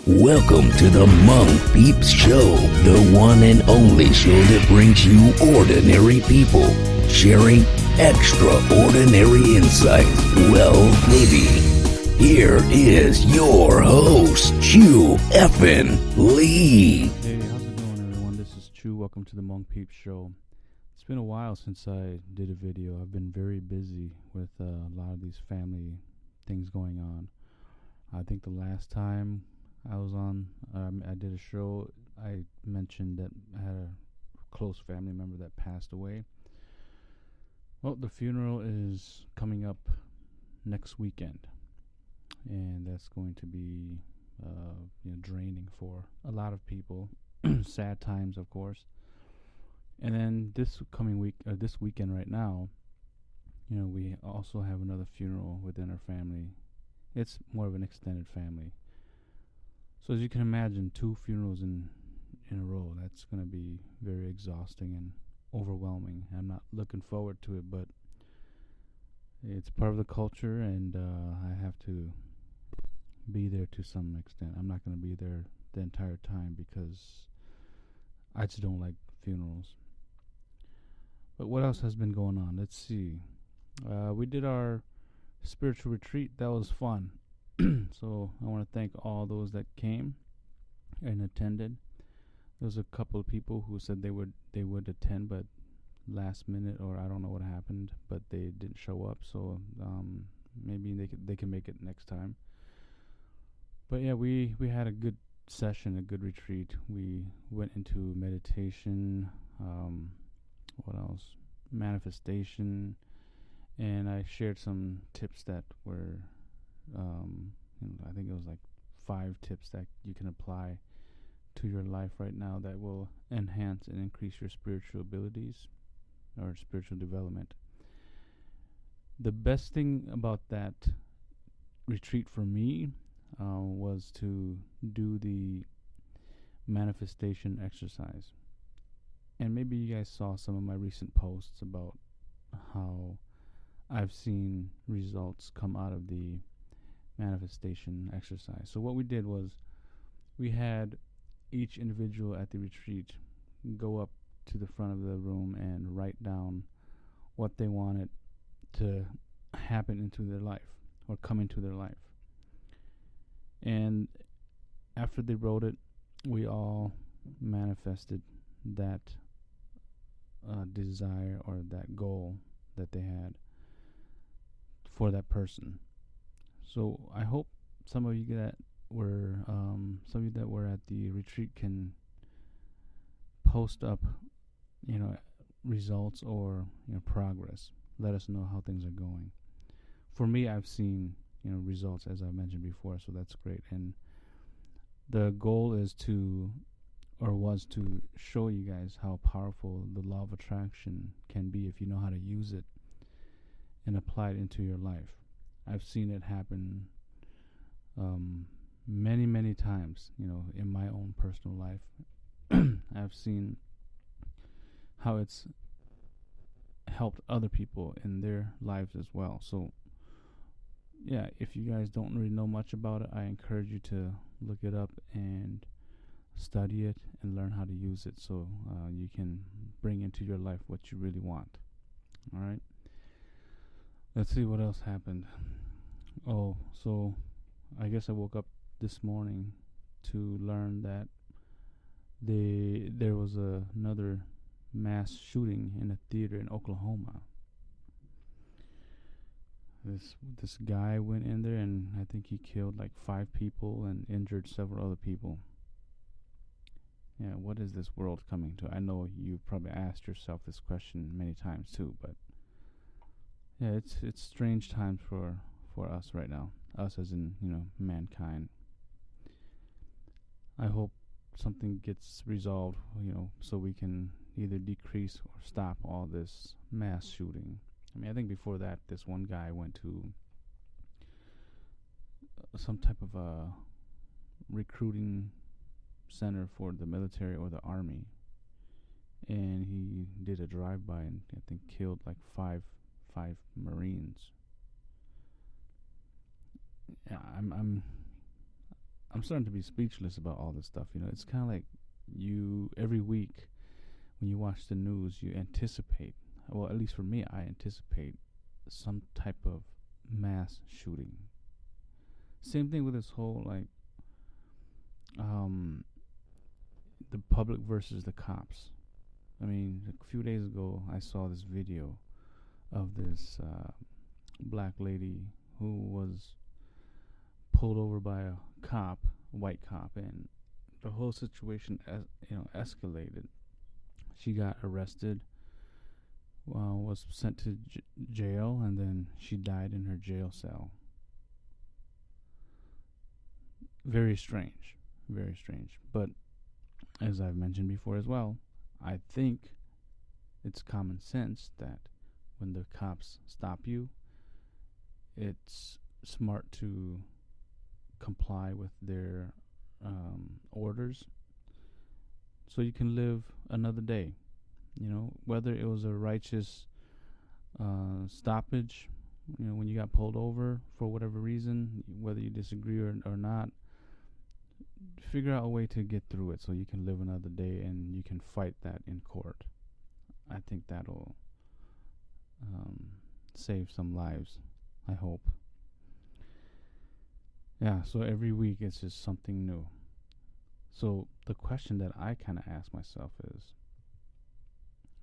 Welcome to the Hmong Peeps Show, the one and only show that brings you ordinary people sharing extraordinary insights. Well, maybe. Here is your host, Chew Effin Lee. Hey, how's it going, everyone? This is Chew. Welcome to the Hmong Peeps Show. It's been a while since I did a video. I've been very busy with a lot of these family things going on. I think the last time I was on, I did a show, I mentioned that I had a close family member that passed away. Well, the funeral is coming up next weekend, and that's going to be draining for a lot of people. Sad times, of course. And then this coming week, this weekend right now, we also have another funeral within our family. It's more of an extended family. So as you can imagine, 2 funerals in a row, that's going to be very exhausting and overwhelming. I'm not looking forward to it, but it's part of the culture, and I have to be there to some extent. I'm not going to be there the entire time because I just don't like funerals. But what else has been going on? Let's see. We did our spiritual retreat. That was fun. So I want to thank all those that came and attended. There was a couple of people who said they would attend, but last minute, or I don't know what happened, but they didn't show up. So maybe they can make it next time. But yeah, we had a good session, a good retreat. We went into meditation. What else? Manifestation, and I shared some tips that were. I think it was like 5 tips that you can apply to your life right now that will enhance and increase your spiritual abilities or spiritual development. The best thing about that retreat for me was to do the manifestation exercise. And maybe you guys saw some of my recent posts about how I've seen results come out of the manifestation exercise. So what we did was we had each individual at the retreat go up to the front of the room and write down what they wanted to happen into their life or come into their life. And after they wrote it, we all manifested that desire or that goal that they had for that person. So I hope some of you that were at the retreat can post up, results or progress. Let us know how things are going. For me, I've seen results, as I mentioned before, so that's great. And the goal was to show you guys how powerful the law of attraction can be if you know how to use it and apply it into your life. I've seen it happen many, many times, in my own personal life. I've seen how it's helped other people in their lives as well. So, yeah, if you guys don't really know much about it, I encourage you to look it up and study it and learn how to use it so you can bring into your life what you really want. All right? Let's see what else happened. Oh, so I guess I woke up this morning to learn that there was another mass shooting in a theater in Oklahoma. This guy went in there, and I think he killed like 5 people and injured several other people. Yeah, what is this world coming to? I know you've probably asked yourself this question many times too, but yeah, it's strange times for us right now. Us as in, mankind. I hope something gets resolved, so we can either decrease or stop all this mass shooting. I mean, I think before that, this one guy went to some type of a recruiting center for the military or the army, and he did a drive-by and I think killed like five Marines. Yeah, I'm starting to be speechless about all this stuff. It's kind of like every week when you watch the news, you anticipate. Well, at least for me, I anticipate some type of mass shooting. Same thing with this whole um, the public versus the cops. I mean, a few days ago, I saw this video of this black lady who was pulled over by a white cop, and the whole situation, escalated. She got arrested, was sent to jail, and then she died in her jail cell. Very strange, very strange. But as I've mentioned before as well, I think it's common sense that when the cops stop you, it's smart to comply with their orders so you can live another day. Whether it was a righteous stoppage, when you got pulled over for whatever reason, whether you disagree or not, figure out a way to get through it so you can live another day and you can fight that in court. I think that'll save some lives, I hope. Yeah, so every week it's just something new. So the question that I kind of ask myself is,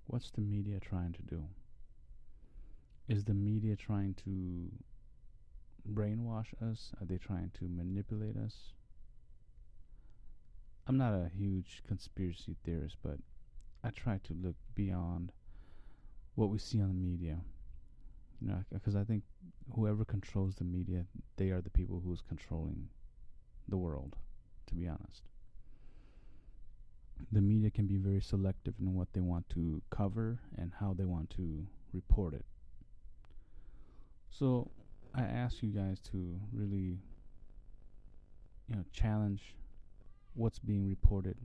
what's the media trying to do? Is the media trying to brainwash us? Are they trying to manipulate us? I'm not a huge conspiracy theorist, but I try to look beyond what we see on the media. Because I think whoever controls the media, they are the people who's controlling the world, to be honest. The media can be very selective in what they want to cover and how they want to report it. So I ask you guys to really, challenge what's being reported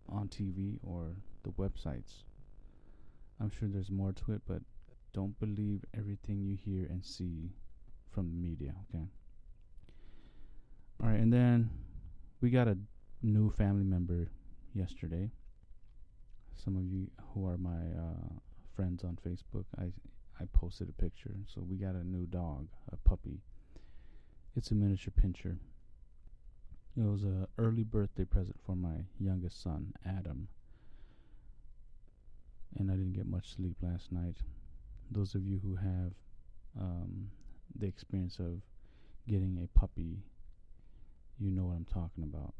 on TV or the websites. I'm sure there's more to it, but don't believe everything you hear and see from the media, okay? All right, and then we got a new family member yesterday. Some of you who are my friends on Facebook, I posted a picture. So we got a new dog, a puppy. It's a miniature pinscher. It was an early birthday present for my youngest son, Adam. And I didn't get much sleep last night. Those of you who have the experience of getting a puppy, you know what I'm talking about.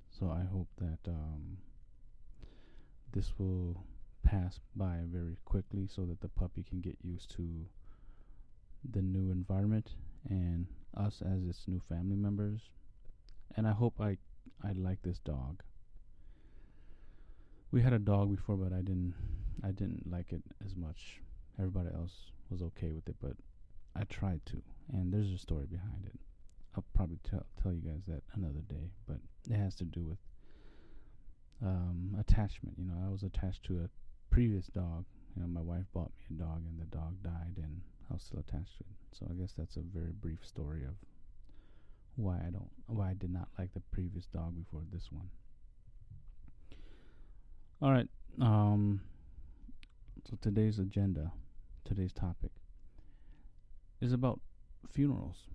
So I hope that this will pass by very quickly so that the puppy can get used to the new environment and us as its new family members. And I hope I like this dog. We had a dog before, but I didn't like it as much. Everybody else was okay with it, but I tried to, and there's a story behind it. I'll probably tell you guys that another day, but it has to do with attachment. I was attached to a previous dog. My wife bought me a dog, and the dog died, and I was still attached to it. So I guess that's a very brief story of why I did not like the previous dog before this one. All right. So today's topic is about funerals.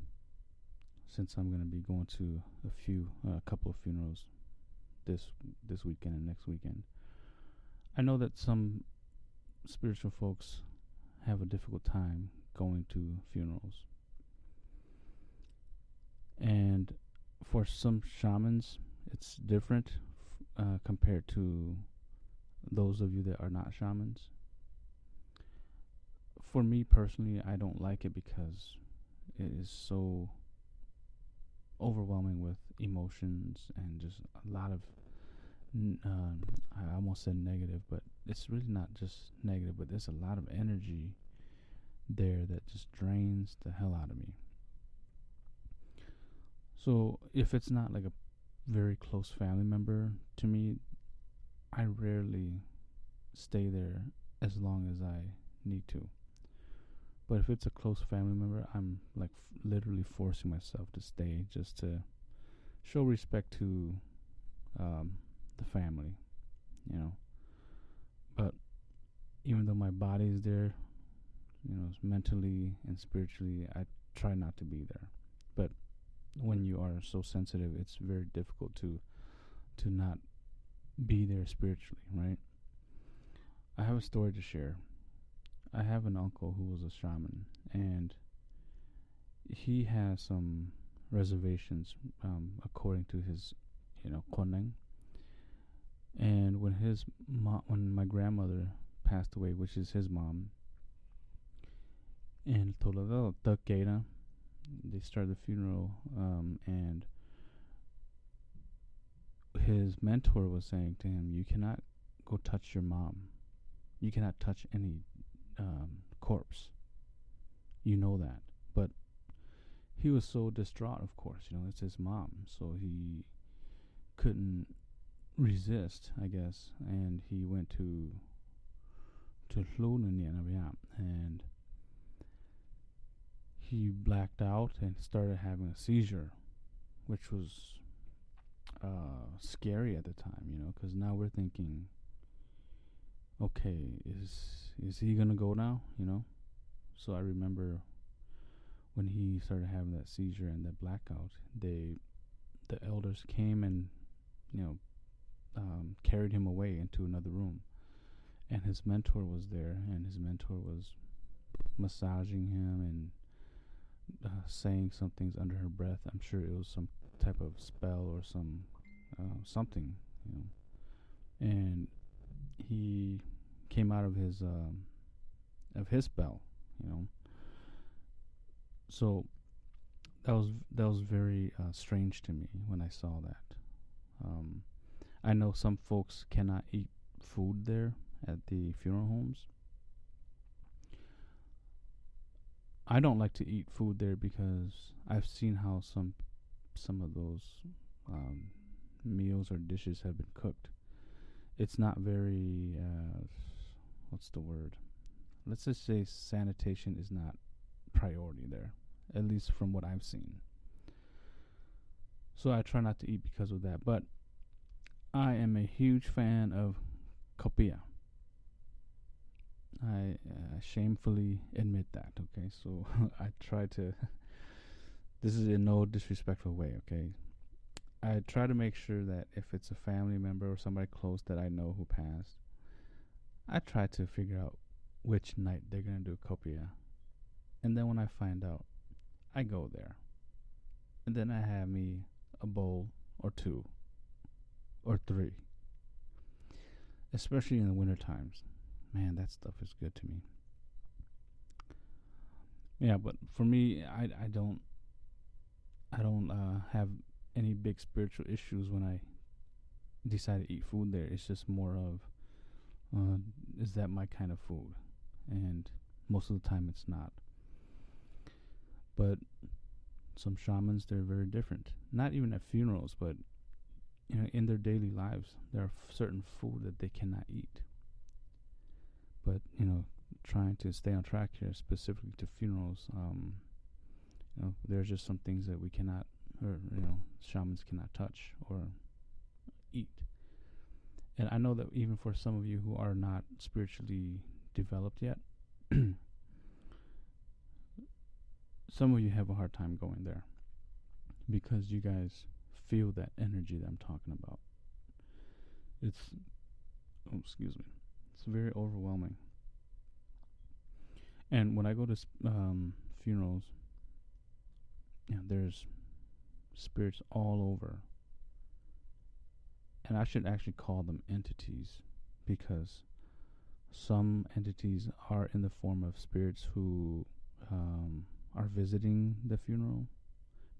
Since I'm going to be going to a couple of funerals this weekend and next weekend, I know that some spiritual folks have a difficult time going to funerals. And for some shamans, it's different compared to those of you that are not shamans. For me personally, I don't like it because it is so overwhelming with emotions and just a lot of I almost said negative, but it's really not just negative, but there's a lot of energy there that just drains the hell out of me. So if it's not like a very close family member to me, I rarely stay there as long as I need to. But if it's a close family member, I'm like literally forcing myself to stay just to show respect to the family, you know. But even though my body is there, mentally and spiritually, I try not to be there. But when you are so sensitive, it's very difficult to not be there spiritually, right? I have a story to share. I have an uncle who was a shaman, and he has some reservations, according to his, koneng. And when my grandmother passed away, which is his mom, in Toledo, they started the funeral, and his mentor was saying to him, "You cannot go touch your mom. You cannot touch any corpse. You know that." But he was so distraught, of course. It's his mom, so he couldn't resist, I guess, and he went to Hlunanian, and he blacked out and started having a seizure, which was scary at the time, because now we're thinking, okay, is he gonna go now? So I remember when he started having that seizure and that blackout, the elders came and carried him away into another room, and his mentor was there, and his mentor was massaging him and saying some things under her breath. I'm sure it was some type of spell or something, and he came out of his spell, So that was very strange to me when I saw that. I know some folks cannot eat food there at the funeral homes. I don't like to eat food there because I've seen how some of those meals or dishes have been cooked. It's not very what's the word? Let's just say sanitation is not priority there, at least from what I've seen. So I try not to eat because of that. But I am a huge fan of kopia. I shamefully admit that, okay? So I try to, this is in no disrespectful way, okay? I try to make sure that if it's a family member or somebody close that I know who passed, I try to figure out which night they're going to do kopia. And then when I find out, I go there. And then I have me a bowl or two or three. Especially in the winter times. Man, that stuff is good to me. Yeah, but for me, I don't have any big spiritual issues when I decide to eat food there. It's just more of is that my kind of food? And most of the time it's not. But some shamans, they're very different. Not even at funerals, but in their daily lives, there are certain food that they cannot eat. But trying to stay on track here, specifically to funerals, there's just some things that we cannot, or shamans cannot touch or eat. And I know that even for some of you who are not spiritually developed yet, some of you have a hard time going there because you guys feel that energy that I'm talking about. It's very overwhelming. And when I go to funerals, there's spirits all over. And I should actually call them entities, because some entities are in the form of spirits who are visiting the funeral.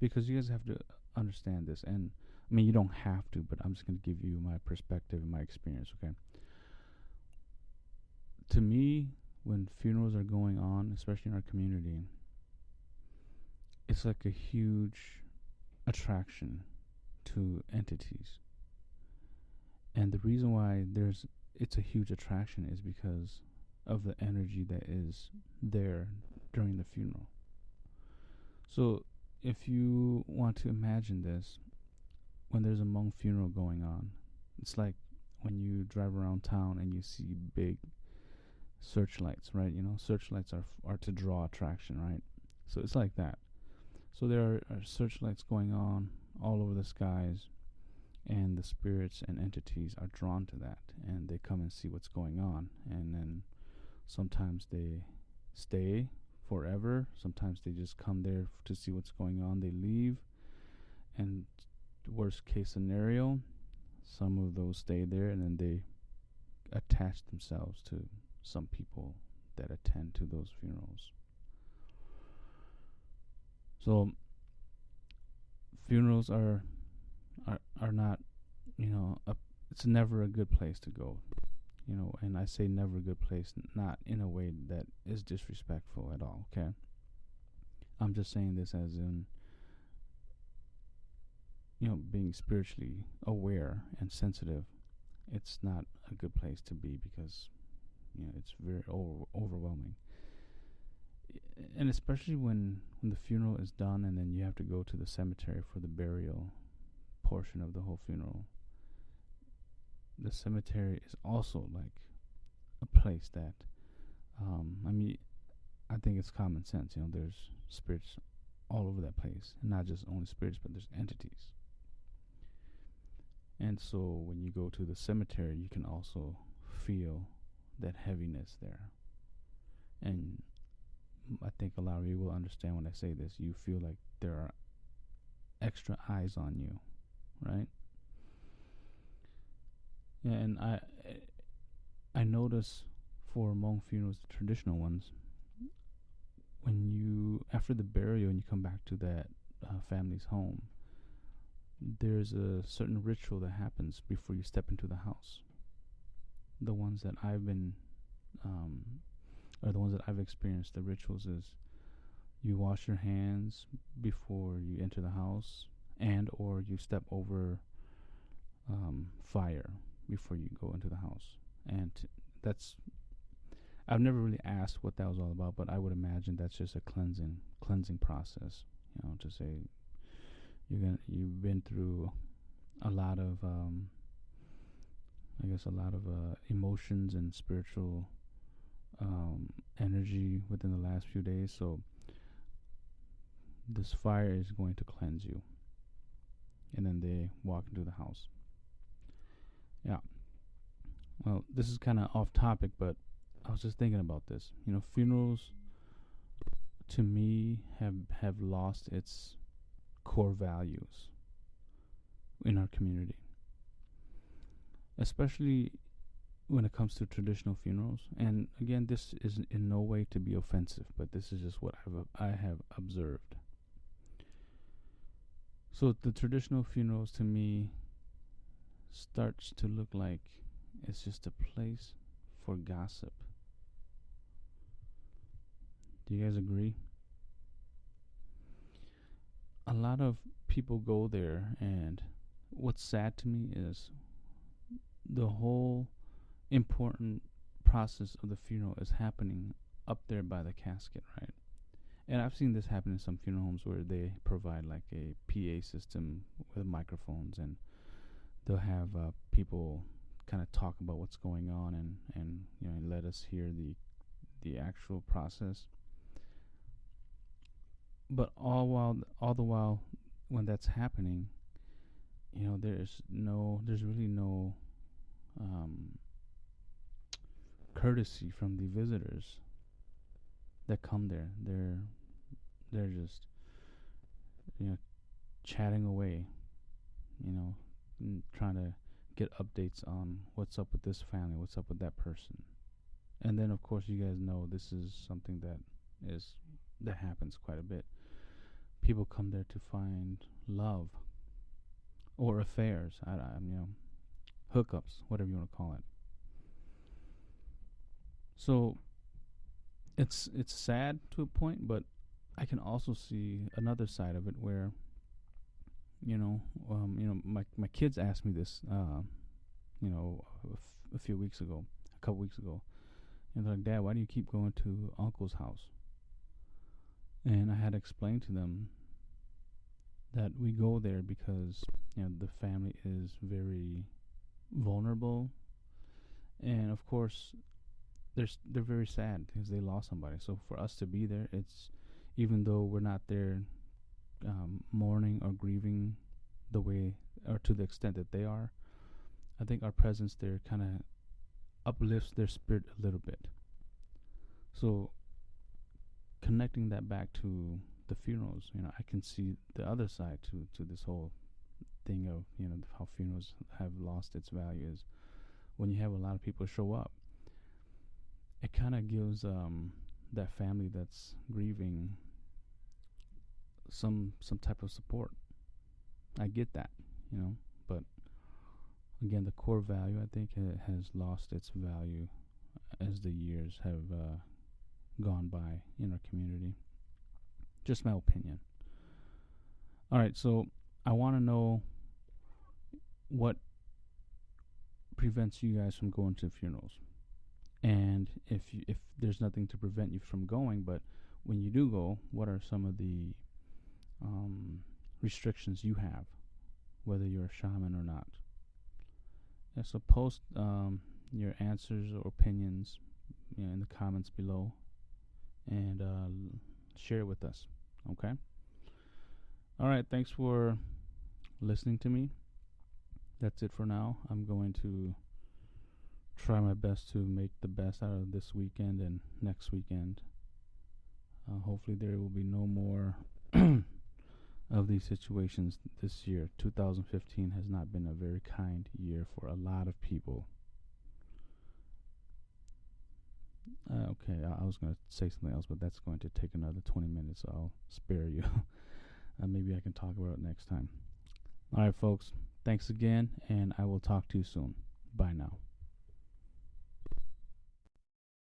Because you guys have to understand this, and I mean, you don't have to, but I'm just going to give you my perspective and my experience, okay? To me, when funerals are going on, especially in our community, it's like a huge attraction to entities. And the reason why it's a huge attraction is because of the energy that is there during the funeral. So if you want to imagine this, when there's a Hmong funeral going on, it's like when you drive around town and you see big searchlights, right? Searchlights are to draw attraction, right? So it's like that. So there are searchlights going on all over the skies, and the spirits and entities are drawn to that, and they come and see what's going on, and then sometimes they stay forever, sometimes they just come there to see what's going on, they leave, and worst case scenario, some of those stay there, and then they attach themselves to some people that attend to those funerals. So funerals are not, it's never a good place to go, and I say never a good place, not in a way that is disrespectful at all, okay? I'm just saying this as in, being spiritually aware and sensitive. It's not a good place to be because, it's very overwhelming. And especially when the funeral is done and then you have to go to the cemetery for the burial portion of the whole funeral. The cemetery is also like a place that, I think it's common sense. There's spirits all over that place, and not just only spirits, but there's entities. And so when you go to the cemetery, you can also feel that heaviness there. And I think a lot of you will understand when I say this. You feel like there are extra eyes on you, right? Yeah, and I notice for Hmong funerals, the traditional ones, when you, after the burial and you come back to that family's home, there's a certain ritual that happens before you step into the house. The ones that I've been, or the ones that I've experienced, the rituals is you wash your hands before you enter the house, and or you step over fire before you go into the house. And that's, I've never really asked what that was all about, but I would imagine that's just a cleansing process, to say you've been through a lot of emotions and spiritual energy within the last few days, so this fire is going to cleanse you. And then they walk into the house. Yeah. Well, this is kind of off topic, but I was just thinking about this. Funerals to me have lost its core values in our community, especially when it comes to traditional funerals. And again, this is in no way to be offensive, but this is just what I have observed. So the traditional funerals to me starts to look like it's just a place for gossip. Do you guys agree? A lot of people go there, and what's sad to me is the whole important process of the funeral is happening up there by the casket, right? And I've seen this happen in some funeral homes where they provide like a PA system with microphones, and they'll have people kind of talk about what's going on, and let us hear the actual process. But all the while when that's happening, there's really no courtesy from the visitors that come there. They're just chatting away, trying to get updates on what's up with this family, what's up with that person. And then of course you guys know this is something that happens quite a bit. People come there to find love or affairs, hookups, whatever you want to call it. So it's sad to a point, but I can also see another side of it where my kids asked me this a couple weeks ago, and they're like, "Dad, why do you keep going to Uncle's house?" And I had to explain to them that we go there because the family is very vulnerable, and of course they're very sad because they lost somebody. So for us to be there, it's, even though we're not there mourning or grieving the way or to the extent that they are, I think our presence there kind of uplifts their spirit a little bit. So connecting that back to the funerals, I can see the other side to this whole thing of how funerals have lost its value is when you have a lot of people show up, it kind of gives that family that's grieving some type of support. I get that, but again, the core value, I think, has lost its value as the years have gone by in our community. Just my opinion. All right, so I want to know what prevents you guys from going to funerals, and if there's nothing to prevent you from going, but when you do go, what are some of the restrictions you have, whether you're a shaman or not? Yeah, so post your answers or opinions in the comments below, and share it with us. Okay. All right. Thanks for listening to me. That's it for now. I'm going to try my best to make the best out of this weekend and next weekend. Hopefully there will be no more of these situations this year. 2015 has not been a very kind year for a lot of people. Okay, I was going to say something else, but that's going to take another 20 minutes, so I'll spare you. Maybe I can talk about it next time. All right, folks. Thanks again, and I will talk to you soon. Bye now.